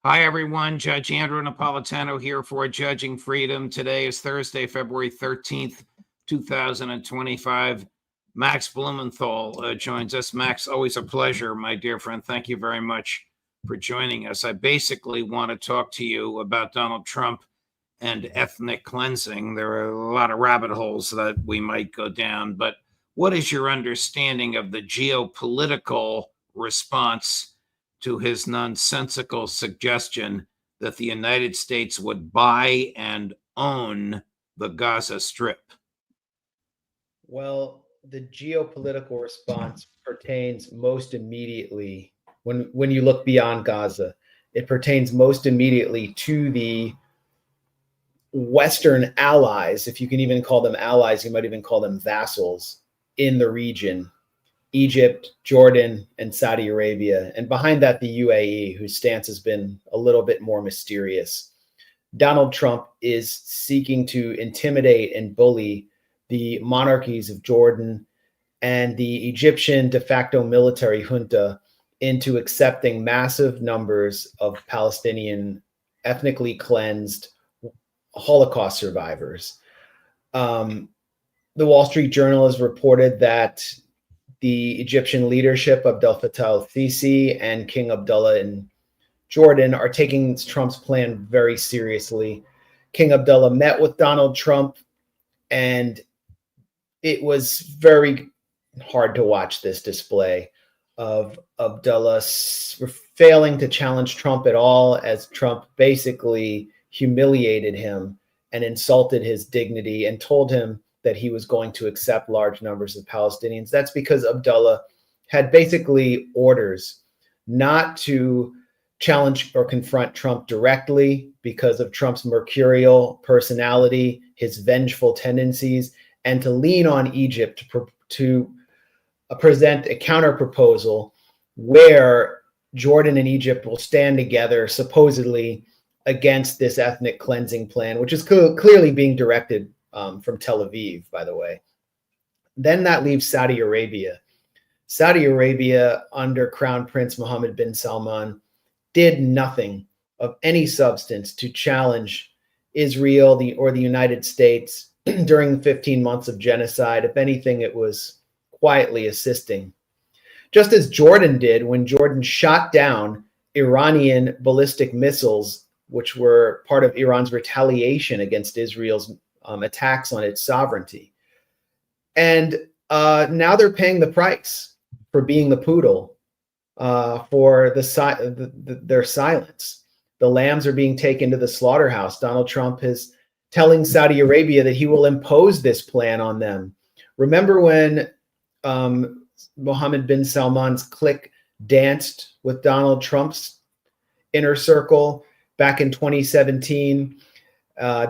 Hi, everyone. Judge Andrew Napolitano here for Judging Freedom. Today is Thursday, February 13th, 2025. Max Blumenthal joins us. Max, always a pleasure, my dear friend. Thank you very much for joining us. I basically want to talk to you about Donald Trump and ethnic cleansing. There are a lot of rabbit holes that we might go down, but what is your understanding of the geopolitical response to his nonsensical suggestion that the United States would buy and own the Gaza Strip? Well, the geopolitical response pertains most immediately when you look beyond Gaza. It pertains most immediately to the Western allies, if you can even call them allies, you might even call them vassals in the region: Egypt, Jordan, and Saudi Arabia. And behind that, the UAE, whose stance has been a little bit more mysterious. Donald Trump is seeking to intimidate and bully the monarchies of Jordan and the Egyptian de facto military junta into accepting massive numbers of Palestinian ethnically cleansed Holocaust survivors. The Wall Street Journal has reported that the Egyptian leadership, Abdel Fattah al-Sisi and King Abdullah in Jordan, are taking Trump's plan very seriously. King Abdullah met with Donald Trump, and it was very hard to watch this display of Abdullah failing to challenge Trump at all, as Trump basically humiliated him and insulted his dignity and told him that he was going to accept large numbers of Palestinians. That's because Abdullah had basically orders not to challenge or confront Trump directly because of Trump's mercurial personality, his vengeful tendencies, and to lean on Egypt to present a counter proposal where Jordan and Egypt will stand together, supposedly against this ethnic cleansing plan, which is clearly being directed from Tel Aviv, by the way. Then that leaves Saudi Arabia. Saudi Arabia, under Crown Prince Mohammed bin Salman, did nothing of any substance to challenge Israel or the United States during 15 months of genocide. If anything, it was quietly assisting. Just as Jordan did when Jordan shot down Iranian ballistic missiles, which were part of Iran's retaliation against Israel's attacks on its sovereignty. And now they're paying the price for being the poodle, for their silence. The lambs are being taken to the slaughterhouse. Donald Trump is telling Saudi Arabia that he will impose this plan on them. Remember when Mohammed bin Salman's clique danced with Donald Trump's inner circle back in 2017?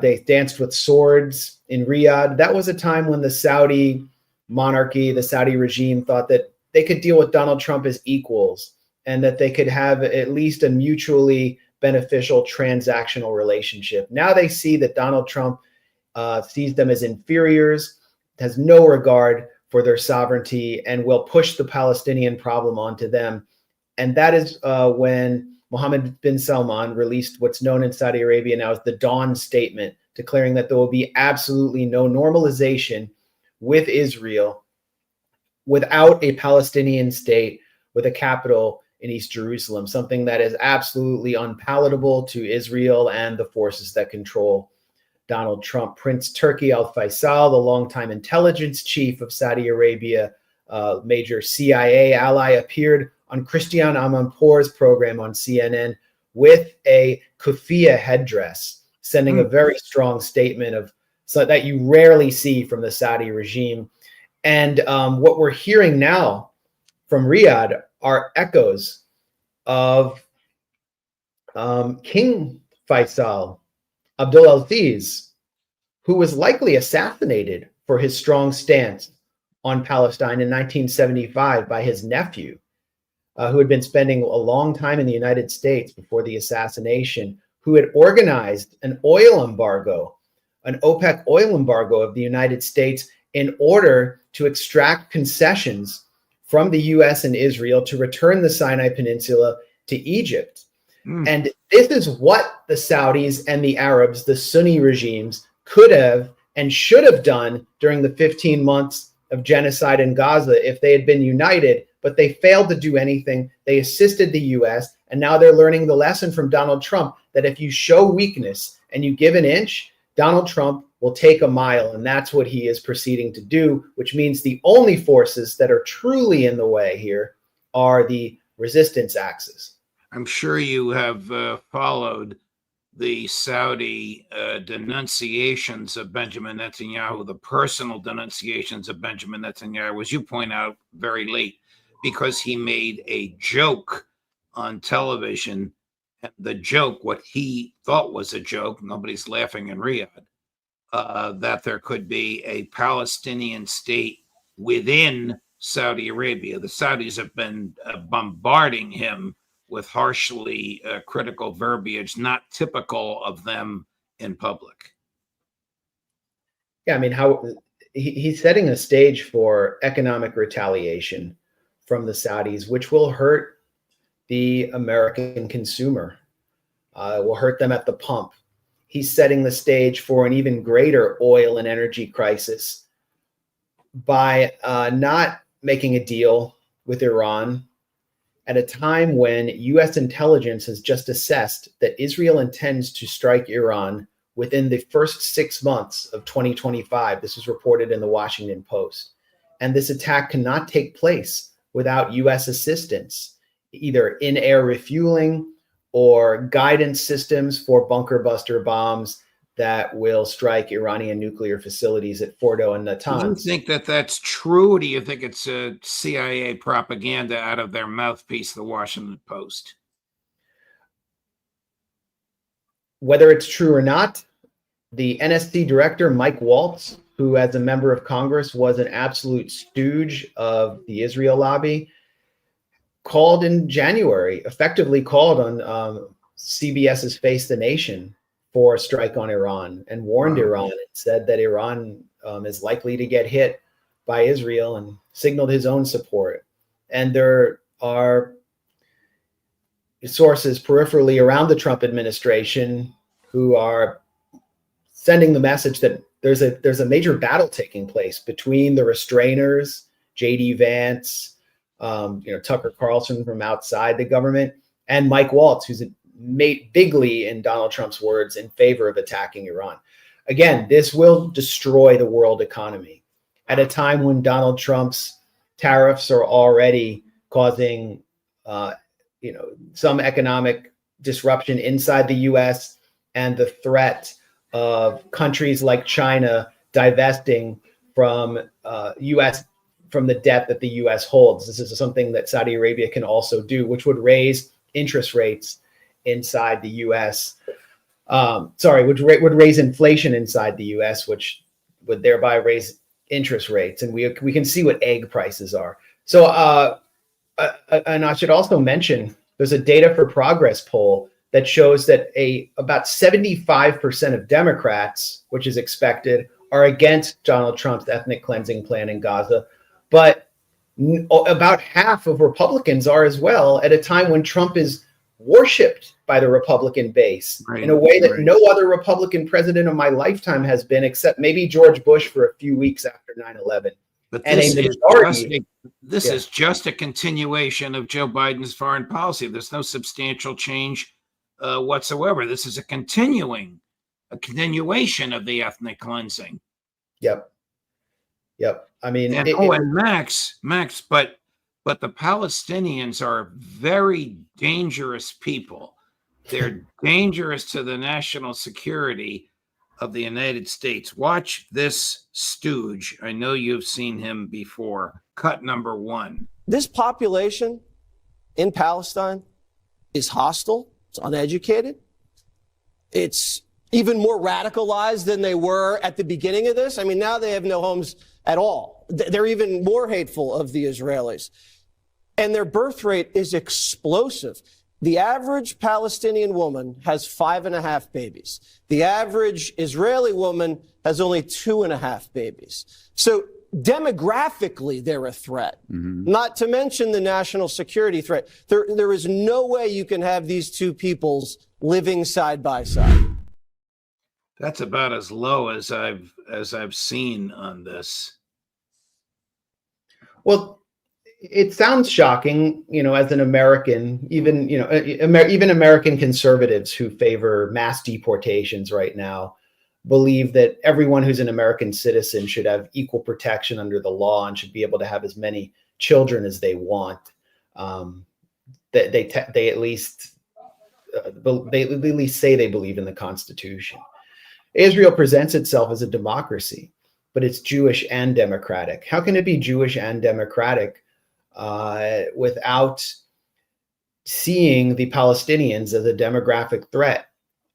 They danced with swords in Riyadh. That was a time when the Saudi monarchy, the Saudi regime, thought that they could deal with Donald Trump as equals and that they could have at least a mutually beneficial transactional relationship. Now they see that Donald Trump sees them as inferiors, has no regard for their sovereignty, and will push the Palestinian problem onto them. And that is when Mohammed bin Salman released what's known in Saudi Arabia now as the Dawn Statement, declaring that there will be absolutely no normalization with Israel without a Palestinian state with a capital in East Jerusalem, something that is absolutely unpalatable to Israel and the forces that control Donald Trump. Prince Turki al-Faisal, the longtime intelligence chief of Saudi Arabia, major CIA ally, appeared on Christiane Amanpour's program on CNN with a kufiya headdress, sending a very strong statement that you rarely see from the Saudi regime. And what we're hearing now from Riyadh are echoes of King Faisal Abdulaziz, who was likely assassinated for his strong stance on Palestine in 1975 by his nephew, who had been spending a long time in the United States before the assassination, who had organized an oil embargo, an OPEC oil embargo of the United States in order to extract concessions from the US and Israel to return the Sinai Peninsula to Egypt. And this is what the Saudis and the Arabs, the Sunni regimes, could have and should have done during the 15 months of genocide in Gaza if they had been united, but they failed to do anything. They assisted the US, and now they're learning the lesson from Donald Trump that if you show weakness and you give an inch, Donald Trump will take a mile, and that's what he is proceeding to do, which means the only forces that are truly in the way here are the resistance axis. I'm sure you have followed the Saudi denunciations of Benjamin Netanyahu, the personal denunciations of Benjamin Netanyahu, as you point out, very late, because he made a joke on television. And the joke, what he thought was a joke, nobody's laughing in Riyadh, that there could be a Palestinian state within Saudi Arabia. The Saudis have been bombarding him with harshly critical verbiage, not typical of them in public. Yeah, I mean, how he's setting a stage for economic retaliation from the Saudis, which will hurt the American consumer, will hurt them at the pump. He's setting the stage for an even greater oil and energy crisis by not making a deal with Iran at a time when U.S. intelligence has just assessed that Israel intends to strike Iran within the first 6 months of 2025. This is reported in the Washington Post. And this attack cannot take place without U.S. assistance, either in-air refueling or guidance systems for bunker buster bombs that will strike Iranian nuclear facilities at Fordo and Natanz. Do you think that that's true, or do you think it's a CIA propaganda out of their mouthpiece, the Washington Post? Whether it's true or not, the NSC director, Mike Waltz, who as a member of Congress was an absolute stooge of the Israel lobby, called in January, effectively called on CBS's Face the Nation for a strike on Iran and warned Iran and said that Iran is likely to get hit by Israel and signaled his own support. And there are sources peripherally around the Trump administration who are sending the message that there's a major battle taking place between the restrainers, J.D. Vance, Tucker Carlson from outside the government, and Mike Waltz, who's made bigly, in Donald Trump's words, in favor of attacking Iran. Again, this will destroy the world economy at a time when Donald Trump's tariffs are already causing, some economic disruption inside the U.S. and the threat of countries like China divesting from from the debt that the U.S. holds. This is something that Saudi Arabia can also do, which would raise interest rates inside the U.S. Which would raise inflation inside the U.S., which would thereby raise interest rates. And we can see what egg prices are. So, and I should also mention, there's a Data for Progress poll that shows that about 75% of Democrats, which is expected, are against Donald Trump's ethnic cleansing plan in Gaza. But about half of Republicans are as well, at a time when Trump is worshipped by the Republican base in a way that no other Republican president of my lifetime has been, except maybe George Bush for a few weeks after 9/11. But and this is just a continuation of Joe Biden's foreign policy. There's no substantial change whatsoever. This is a continuation of the ethnic cleansing. Yep. I mean, and Max, but the Palestinians are very dangerous people. They're dangerous to the national security of the United States. Watch this stooge. I know you've seen him before. Cut number 1. This population in Palestine is hostile. It's uneducated. It's even more radicalized than they were at the beginning of this. I mean, now they have no homes at all. They're even more hateful of the Israelis. And their birth rate is explosive. The average Palestinian woman has 5.5 babies. The average Israeli woman has only 2.5 babies. So demographically, they're a threat, not to mention the national security threat. There is no way you can have these two peoples living side by side. That's about as low as I've seen on this. Well, it sounds shocking, as an American, even, even American conservatives who favor mass deportations right now believe that everyone who's an American citizen should have equal protection under the law and should be able to have as many children as they want. They at least say they believe in the Constitution. Israel presents itself as a democracy, but it's Jewish and democratic. How can it be Jewish and democratic without seeing the Palestinians as a demographic threat?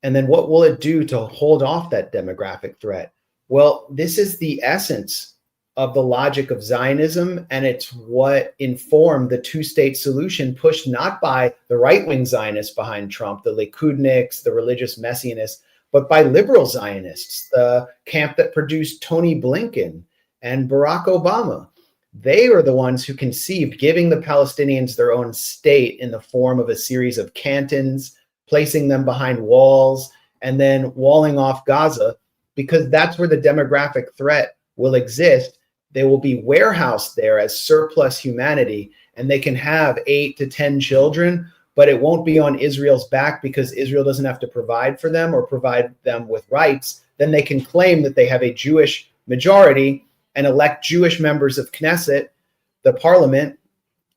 And then what will it do to hold off that demographic threat? Well, this is the essence of the logic of Zionism, and it's what informed the two-state solution pushed not by the right-wing Zionists behind Trump, the Likudniks, the religious Messianists, but by liberal Zionists, the camp that produced Tony Blinken and Barack Obama. They are the ones who conceived giving the Palestinians their own state in the form of a series of cantons, placing them behind walls, and then walling off Gaza, because that's where the demographic threat will exist. They will be warehoused there as surplus humanity, and they can have 8 to 10 children, but it won't be on Israel's back because Israel doesn't have to provide for them or provide them with rights. Then they can claim that they have a Jewish majority and elect Jewish members of Knesset, the parliament,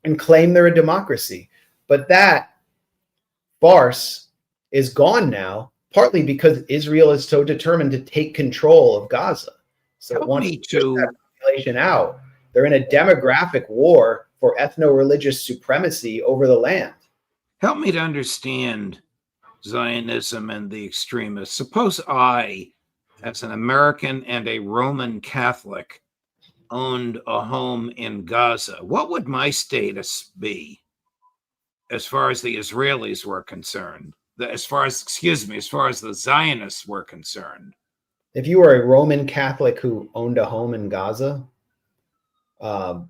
and claim they're a democracy. But that farce is gone now, partly because Israel is so determined to take control of Gaza. So it wants to push that population out. They're in a demographic war for ethno-religious supremacy over the land. Help me to understand Zionism and the extremists. Suppose I, as an American and a Roman Catholic, owned a home in Gaza. What would my status be as far as the Israelis were concerned? As far as the Zionists were concerned? If you were a Roman Catholic who owned a home in Gaza, if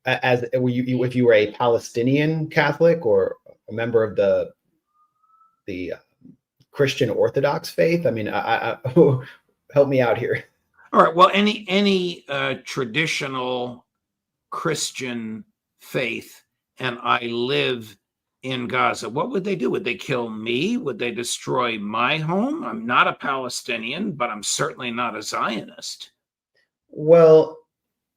you were a Palestinian Catholic or a member of the Christian Orthodox faith, I mean, help me out here. All right. Well, any traditional Christian faith, and I live in Gaza, what would they do? Would they kill me? Would they destroy my home? I'm not a Palestinian, but I'm certainly not a Zionist. Well,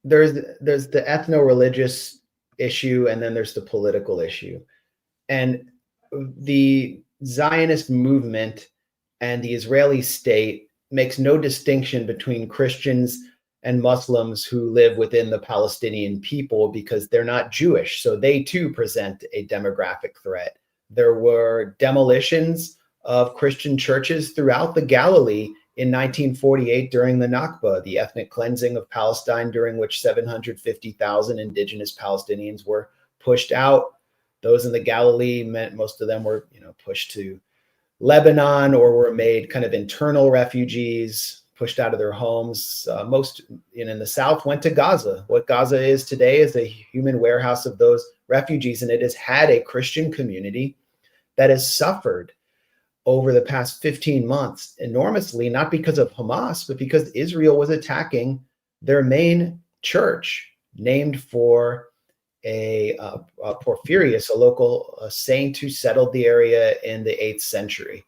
there's the ethno-religious issue, and then there's the political issue. And the Zionist movement and the Israeli state makes no distinction between Christians and Muslims who live within the Palestinian people because they're not Jewish. So they too present a demographic threat. There were demolitions of Christian churches throughout the Galilee in 1948 during the Nakba, the ethnic cleansing of Palestine, during which 750,000 indigenous Palestinians were pushed out. Those in the Galilee meant most of them were, pushed to Lebanon or were made kind of internal refugees, pushed out of their homes. Most in the South went to Gaza. What Gaza is today is a human warehouse of those refugees, and it has had a Christian community that has suffered over the past 15 months enormously, not because of Hamas, but because Israel was attacking their main church, named for a Porphyrius, a local saint who settled the area in the 8th century.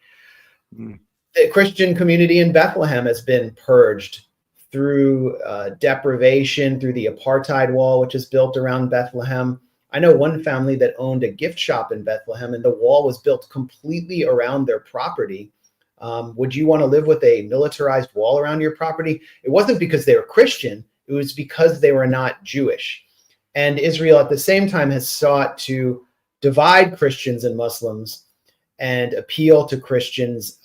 The Christian community in Bethlehem has been purged through deprivation, through the apartheid wall, which is built around Bethlehem. I know one family that owned a gift shop in Bethlehem, and the wall was built completely around their property. Would you want to live with a militarized wall around your property? It wasn't because they were Christian. It was because they were not Jewish. And Israel at the same time has sought to divide Christians and Muslims and appeal to Christians,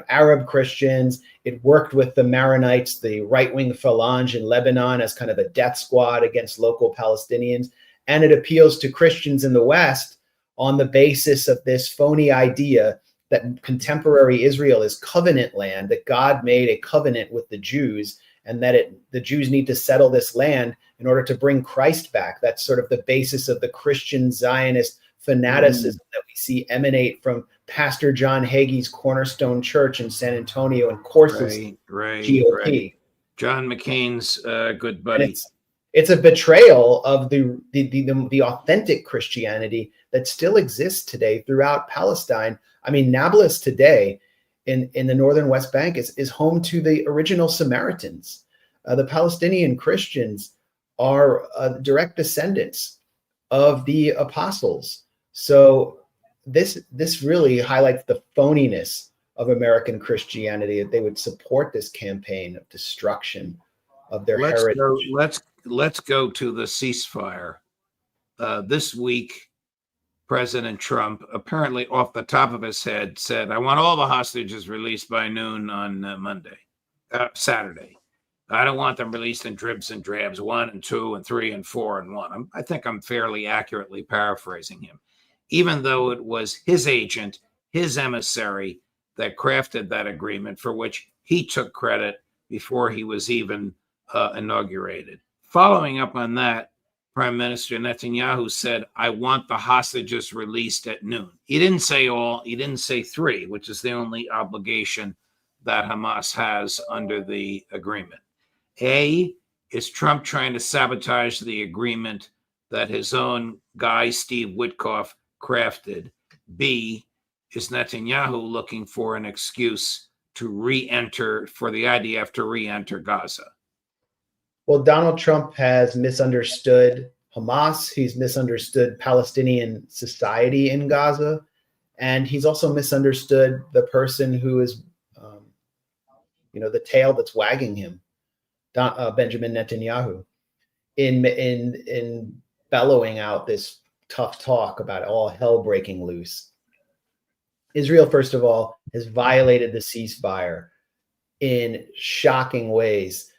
Arab Christians. It worked with the Maronites, the right-wing Phalange in Lebanon, as kind of a death squad against local Palestinians. And it appeals to Christians in the West on the basis of this phony idea that contemporary Israel is covenant land, that God made a covenant with the Jews, and that the Jews need to settle this land in order to bring Christ back. That's sort of the basis of the Christian Zionist fanaticism that we see emanate from Pastor John Hagee's Cornerstone Church in San Antonio and Courses GOP. John McCain's good And buddy. it's a betrayal of the authentic Christianity that still exists today throughout Palestine. I mean, Nablus today in the northern West Bank is home to the original Samaritans. The Palestinian Christians are direct descendants of the apostles. So this really highlights the phoniness of American Christianity, that they would support this campaign of destruction of their heritage. Let's go to the ceasefire. This week, President Trump, apparently off the top of his head, said, "I want all the hostages released by noon on Saturday. I don't want them released in dribs and drabs, 1 and 2 and 3 and 4 and 1." I think I'm fairly accurately paraphrasing him, even though it was his agent, his emissary, that crafted that agreement, for which he took credit before he was even inaugurated. Following up on that, Prime Minister Netanyahu said, "I want the hostages released at noon." He didn't say all, he didn't say 3, which is the only obligation that Hamas has under the agreement. A, is Trump trying to sabotage the agreement that his own guy, Steve Witkoff, crafted? B, is Netanyahu looking for an excuse to for the IDF to re-enter Gaza? Well, Donald Trump has misunderstood Hamas. He's misunderstood Palestinian society in Gaza. And he's also misunderstood the person who is, the tail that's wagging him, Benjamin Netanyahu, in bellowing out this tough talk about all hell breaking loose. Israel, first of all, has violated the ceasefire in shocking ways,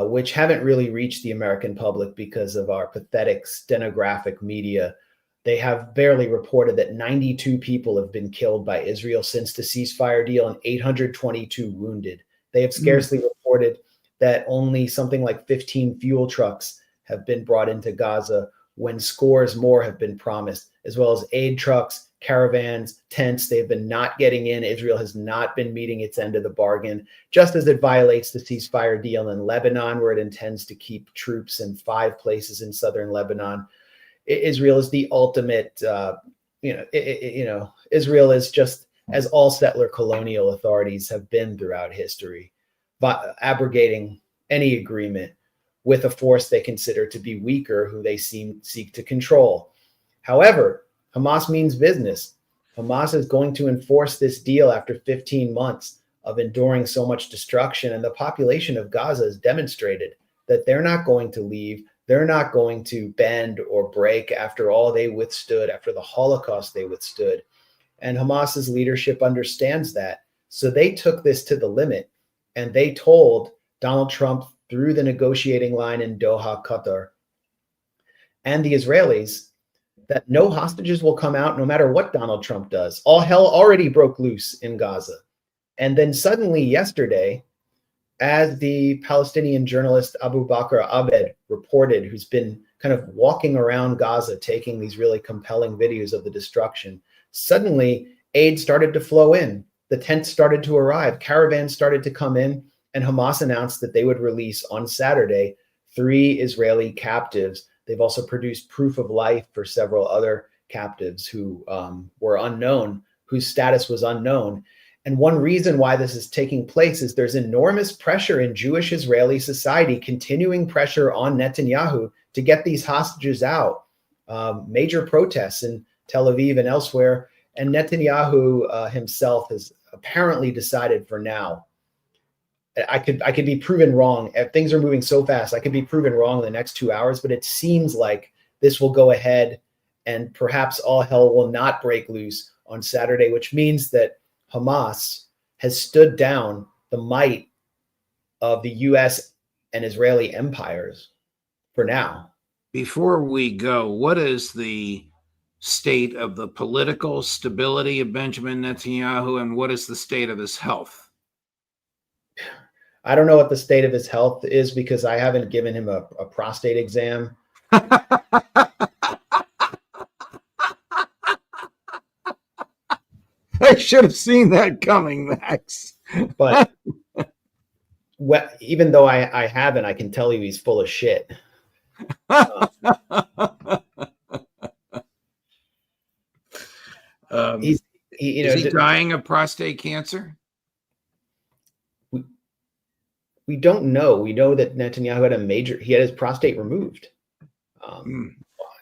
which haven't really reached the American public because of our pathetic stenographic media. They have barely reported that 92 people have been killed by Israel since the ceasefire deal and 822 wounded. They have scarcely reported that only something like 15 fuel trucks have been brought into Gaza when scores more have been promised, as well as aid trucks, caravans, tents. They've been not getting in. Israel has not been meeting its end of the bargain, just as it violates the ceasefire deal in Lebanon, where it intends to keep troops in 5 places in southern Lebanon. Israel is the ultimate, Israel is just as all settler colonial authorities have been throughout history, abrogating any agreement with a force they consider to be weaker, who they seek to control. However, Hamas means business. Hamas is going to enforce this deal after 15 months of enduring so much destruction. And the population of Gaza has demonstrated that they're not going to leave. They're not going to bend or break after all they withstood, after the Holocaust they withstood. And Hamas's leadership understands that. So they took this to the limit, and they told Donald Trump through the negotiating line in Doha, Qatar, and the Israelis, that no hostages will come out no matter what Donald Trump does. All hell already broke loose in Gaza. And then suddenly yesterday, as the Palestinian journalist Abu Bakr Abed reported, who's been kind of walking around Gaza, taking these really compelling videos of the destruction, suddenly aid started to flow in. The tents started to arrive. Caravans started to come in. And Hamas announced that they would release on Saturday 3 Israeli captives. They've also produced proof of life for several other captives who were unknown, whose status was unknown. And one reason why this is taking place is there's enormous pressure in Jewish Israeli society, continuing pressure on Netanyahu to get these hostages out. Major protests in Tel Aviv and elsewhere. And Netanyahu himself has apparently decided for now, I could be proven wrong. Things are moving so fast. I could be proven wrong in the next 2 hours, but it seems like this will go ahead and perhaps all hell will not break loose on Saturday, which means that Hamas has stood down the might of the U.S. and Israeli empires for now. Before we go, what is the state of the political stability of Benjamin Netanyahu, and what is the state of his health? I don't know what the state of his health is because I haven't given him a prostate exam. I should have seen that coming, Max. But even though I haven't, I can tell you he's full of shit. Is he dying of prostate cancer? We don't know. We know that Netanyahu had his prostate removed.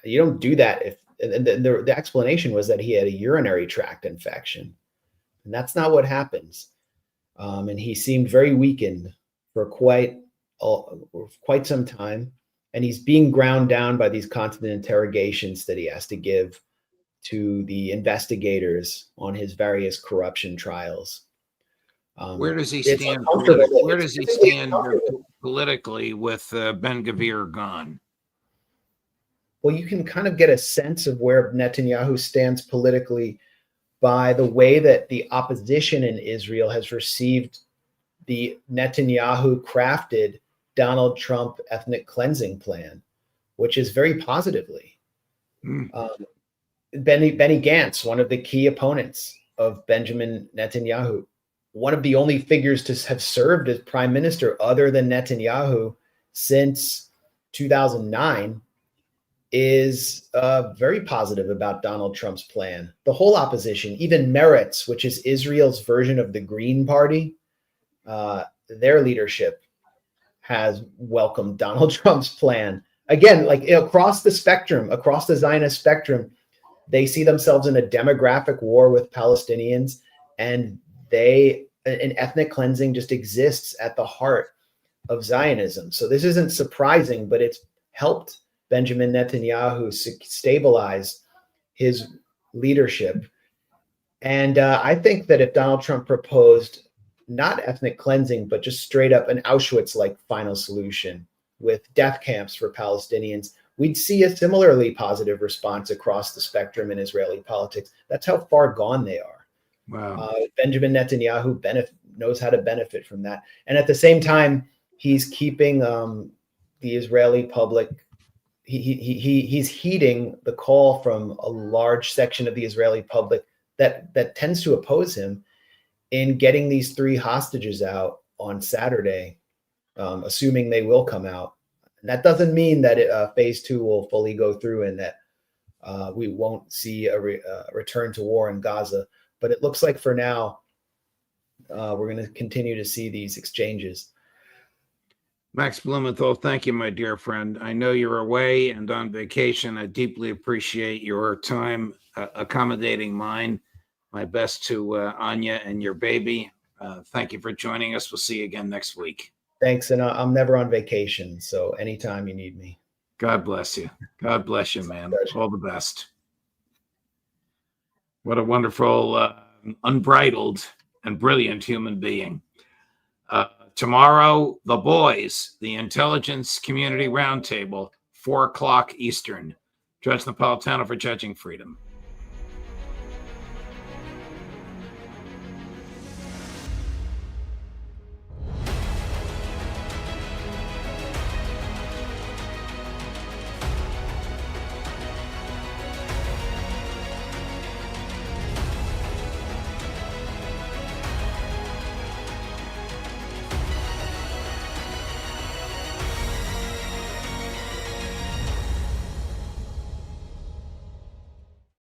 You don't do that if the explanation was that he had a urinary tract infection, and that's not what happens. And he seemed very weakened for quite some time, and he's being ground down by these constant interrogations that he has to give to the investigators on his various corruption trials. Where does he stand? Where does he stand politically with Ben-Gvir gone? Well, you can kind of get a sense of where Netanyahu stands politically by the way that the opposition in Israel has received the Netanyahu crafted Donald Trump ethnic cleansing plan, which is very positively. Benny Gantz, one of the key opponents of Benjamin Netanyahu, one of the only figures to have served as prime minister other than Netanyahu since 2009, is very positive about Donald Trump's plan. The whole opposition, even Meretz, which is Israel's version of the Green Party, their leadership has welcomed Donald Trump's plan. Again, like across the spectrum, across the Zionist spectrum, they see themselves in a demographic war with Palestinians, and an ethnic cleansing just exists at the heart of Zionism. So this isn't surprising, but it's helped Benjamin Netanyahu stabilize his leadership. And I think that if Donald Trump proposed not ethnic cleansing, but just straight up an Auschwitz-like final solution with death camps for Palestinians, we'd see a similarly positive response across the spectrum in Israeli politics. That's how far gone they are. Wow. Benjamin Netanyahu knows how to benefit from that. And at the same time, he's keeping the Israeli public, he's heeding the call from a large section of the Israeli public that tends to oppose him in getting these 3 hostages out on Saturday, assuming they will come out. And that doesn't mean that phase 2 will fully go through and that we won't see a return to war in Gaza. But it looks like for now, we're going to continue to see these exchanges. Max Blumenthal, thank you, my dear friend. I know you're away and on vacation. I deeply appreciate your time accommodating mine. My best to Anya and your baby. Thank you for joining us. We'll see you again next week. Thanks. And I'm never on vacation, so anytime you need me. God bless you. God bless you, man. All the best. What a wonderful, unbridled, and brilliant human being. Tomorrow, the boys, the Intelligence Community Roundtable, 4:00 Eastern. Judge Napolitano for Judging Freedom.